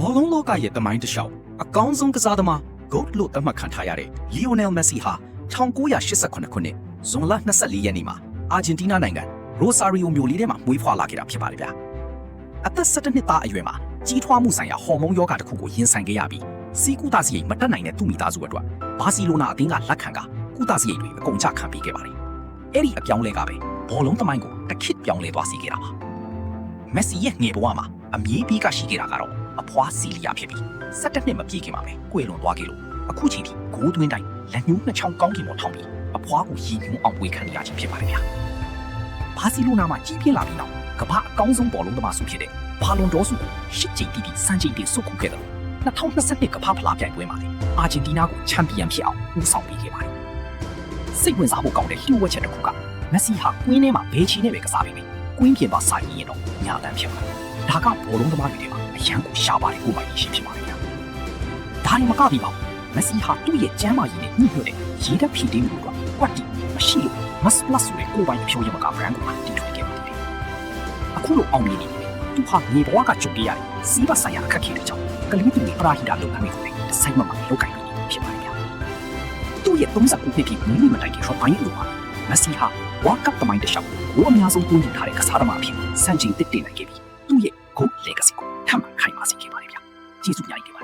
ဘောလုံးလောကရဲ့တမိုင်းတစ်လျှောက်အကောင်းဆုံးကစားသမား GOAT လို့သတ်မှတ်ခံထားရတဲ့ Lionel Messi ဟာ1988ခုနှစ်ဇွန်လ24ရက်နေ့မှာအာဂျင်တီးနားနိုင်ငံရိုဆာရီယိုမြို့လေးထဲမှာမွေးဖွားလာခဲ့တာဖြစ်ပါတယ်ဗျာအသက်17နှစ်သားအရွယ်မှာကြီးထွားမှုဆိုင်ရာဟော်မုန်းရောဂါတစ်ခုကိုရင်ဆိုင်ခဲ့ရပြီးစီးကူတာစရိတ်မတက်နိုင်တဲ့သူ့မိသားစုအတွက်ဘာစီလိုနာအသင်းကလက်ခံကကုသစရိတ်တွေအကုန်ချခံပေးခဲ့ပါတယ်အဲ့ဒီအပြောင်းလဲကပဲဘောလုံးသမိုင်းကိုတစ်ခေတ်ပြောင်းလဲသွားစေခဲ့တာပါမက်ဆီရဲ့ငယ်ဘဝမှာအမြင့်ပြီးကရှိခဲ့တာကတော့အဖွားစီလီယာဖြစ်ပြီး17နှစ်မပြည့်ခင်မှာပဲကွယ်လွန်သွားခဲ့လို့အခုချိန်ထိဂိုးသွင်းတိုင်းလက်ညှိုးနှစ်ချောင်းကောင်းကင်ပေါ်ထောင်ပြီးအဖွားကိုရည်ညွှန်းအောင်ဝေခံရခြင်းဖြစ်ပါတယ်ဗျာဘာစီလိုနာမှာကြီးပြင်းလာပြီးနောက်ကမ္ဘာအကောင်းဆုံးဘောလုံးသမားစုဖြစ်တဲ့ဘာလွန်ဒေါ်စုကို10ကြိမ်တိတိစံချိန်တင်ဆုတ်ခုခဲ့တယ်လို့2022ကမ္ဘာဖလားပြိုင်ပွဲမှာလည်းအာဂျင်တီးနားကိုချန်ပီယံဖြစ်အောင်ဦးဆောင်ပေးခဲ့ပါတယ်စိတ်ဝင်စားဖို့ကောင်းတဲ့လျှို့ဝှက်ချက်တစ်ခုကမက်ဆီဟာကွင်းထဲမှာဘယ်ချီနဲ့ပဲကစားပြီးကွင်းပြင်ပါစာရင်းရင်တော့ညာတန်းဖြစ်ပါတယ်ဒါကဘောလုံးသမားတွေထဲမှာအရန်ကိုရှားပါတယ်ကိုပိုင်ရှိဖြစ်ပါတယ်ဗျာဒါနဲ့မကပြီးပါဘူးမက်ဆီဟာသူ့ရဲ့ကျမ်းမာရေးနဲ့ညှိညွတ်တဲ့ရေဓာတ်ဖြည့်တင်းမှုကကွက်တီမရှိလို့ Mass Plus ဆိုတဲ့ကိုပိုင်အဖြိုးရမက brand ကိုတည်ထွင်ခဲ့ပါတယ်အခုလိုအောင်မြင်နေပြီသူဟာမြေဘဝကကြုံခဲ့ရတဲ့စီးပွားဆိုင်ရာအခက်အခဲတွေကြောင့်ကလေးတွေပရာဟိတလုပ်ငန်းတွေကိုလည်းစိုက်မမှန်လုပ်ကိုင်နေဖြစ်ပါတယ်ဗျာသူ့ရဲ့39နှစ်ပြည့်မင်းမတိုင်ခင်ရှော့ပိုင်းလို့ပါမက်ဆီဟာဝါကပ်သမိုင်းတစ်လျှောက်ကိုအများဆုံးတွန်းတင်ထားတဲ့ကစားသမားအဖြစ်စံချိန်တစ်တင်နိုင်ခဲ့ပြီးသူ့ရဲ့ GOAT legacy ကိုထပ်မံခိုင်မာစေခဲ့ပါတယ်ဗျာကျေးဇူးများကြီး